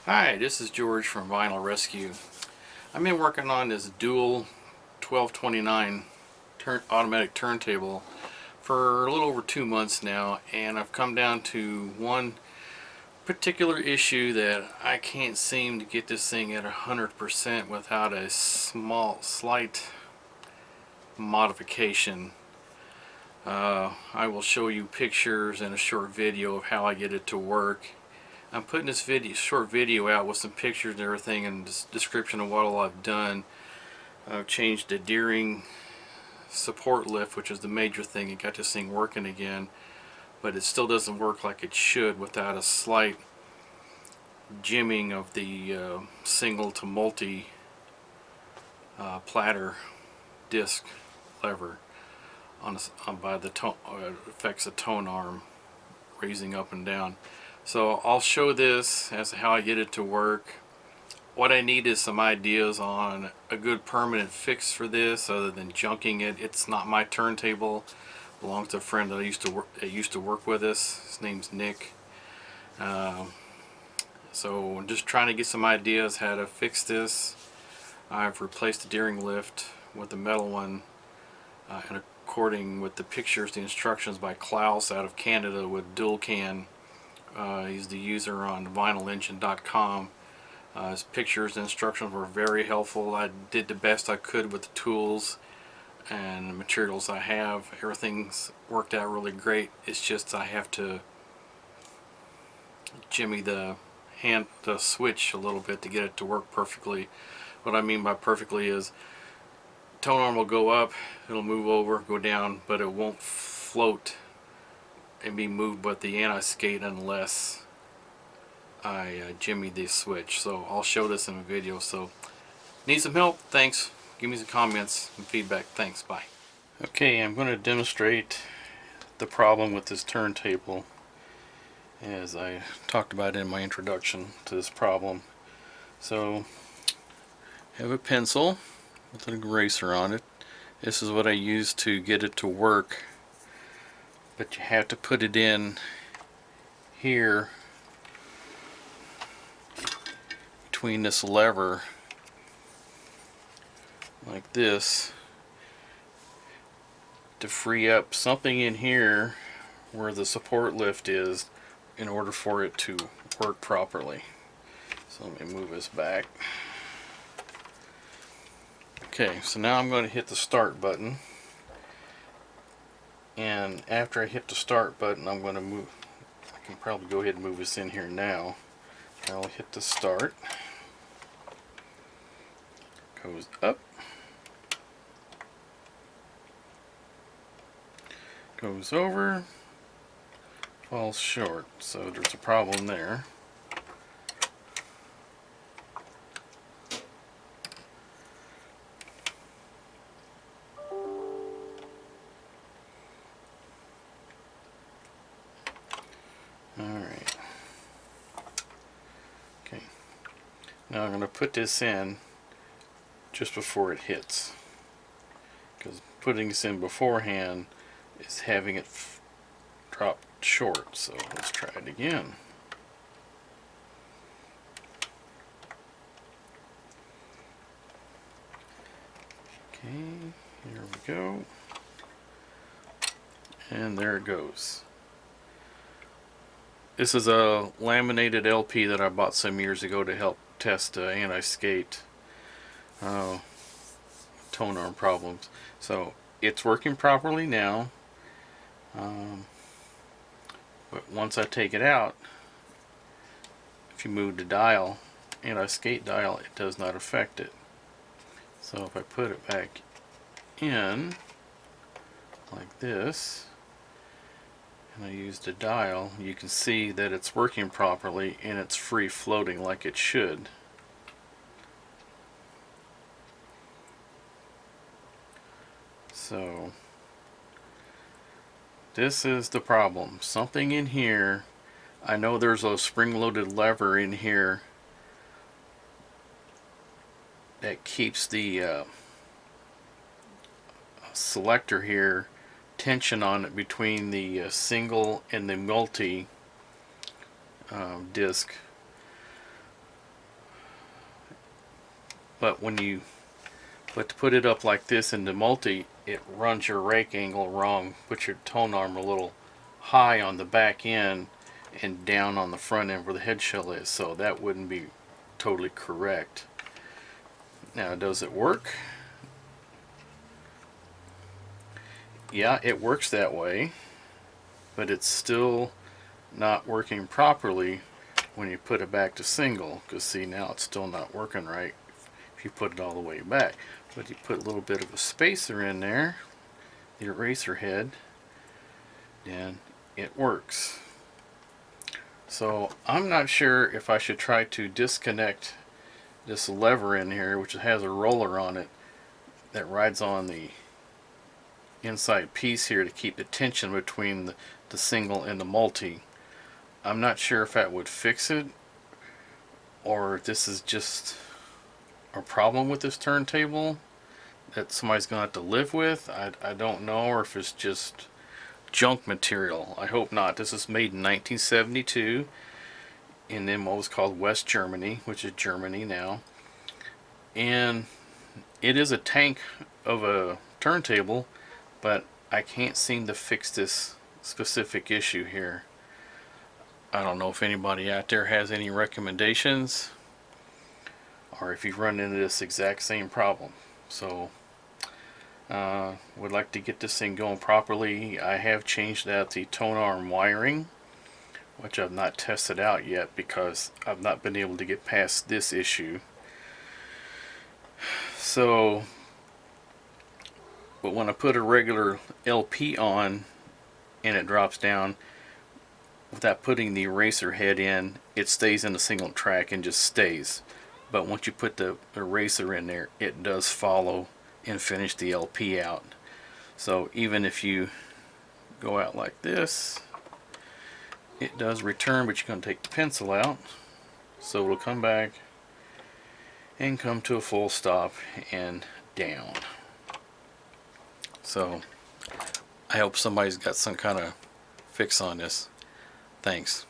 Hi, this is George from Vinyl Rescue. I've been working on this dual 1229 automatic turntable for a little over 2 months now, and I've come down to one particular issue that I can't seem to get this thing at 100% without a slight modification. I will show you pictures and a short video of how I get it to work. I'm putting this short video out with some pictures and everything and description of what all I've done. I've changed the Deering support lift, which is the major thing, and got this thing working again, but it still doesn't work like it should without a slight jimming of the single to multi platter disc lever by the affects the tone arm raising up and down. So I'll show this as to how I get it to work. What I need is some ideas on a good permanent fix for this other than junking it. It's not my turntable. It belongs to a friend that used to work with us. His name's Nick. So I'm just trying to get some ideas how to fix this. I've replaced the Deering lift with the metal one, and according with the pictures, the instructions by Klaus out of Canada with dual can. He's the user on vinylengine.com. His pictures and instructions were very helpful. I did the best I could with the tools and the materials I have. Everything's worked out really great. It's just I have to jimmy the switch a little bit to get it to work perfectly. What I mean by perfectly is tone arm will go up, it'll move over, go down, but it won't float and be moved with the anti-skate unless I jimmy the switch. So I'll show this in a video. So need some help? Thanks. Give me some comments and feedback. Thanks. Bye. Okay, I'm going to demonstrate the problem with this turntable as I talked about in my introduction to this problem. So I have a pencil with an eraser on it. This is what I use to get it to work, but you have to put it in here between this lever like this to free up something in here where the support lift is in order for it to work properly. So let me move this back. Okay, so now I'm going to hit the start button, and after I hit the start button I'm going to move. I can probably go ahead and move this in here now. I'll hit the start. Goes up, goes over, falls short, so there's a problem there. Alright. Okay. Now I'm going to put this in just before it hits, because putting this in beforehand is having it drop short. So let's try it again. Okay, here we go, and there it goes. This is a laminated LP that I bought some years ago to help test anti-skate tone arm problems. So it's working properly now, but once I take it out, if you move the dial, anti-skate dial, it does not affect it. So if I put it back in like this and I use the dial, you can see that it's working properly and it's free floating like it should. So this is the problem. Something in here, I know there's a spring-loaded lever in here that keeps the selector here, tension on it between the single and the multi disc. But to put it up like this in the multi, it runs your rake angle wrong. Put your tone arm a little high on the back end and down on the front end where the head shell is, so that wouldn't be totally correct. Now, does it work? Yeah, it works that way, but it's still not working properly when you put it back to single, because see, now it's still not working right if you put it all the way back. But you put a little bit of a spacer in there, the eraser head, then it works. So I'm not sure if I should try to disconnect this lever in here, which has a roller on it that rides on the inside piece here to keep the tension between the single and the multi. I'm not sure if that would fix it, or if this is just a problem with this turntable that somebody's gonna have to live with. I don't know, or if it's just junk material. I hope not. This is made in 1972 in then what was called West Germany, which is Germany now, and it is a tank of a turntable, but I can't seem to fix this specific issue here. I don't know if anybody out there has any recommendations, or if you've run into this exact same problem. So would like to get this thing going properly. I have changed out the Tonearm wiring, which I've not tested out yet because I've not been able to get past this issue. So, but when I put a regular LP on and it drops down, without putting the eraser head in, it stays in a single track and just stays. But once you put the eraser in there, it does follow and finish the LP out. So even if you go out like this, it does return, but you're going to take the pencil out, so it'll come back and come to a full stop and down. So I hope somebody's got some kind of fix on this. Thanks.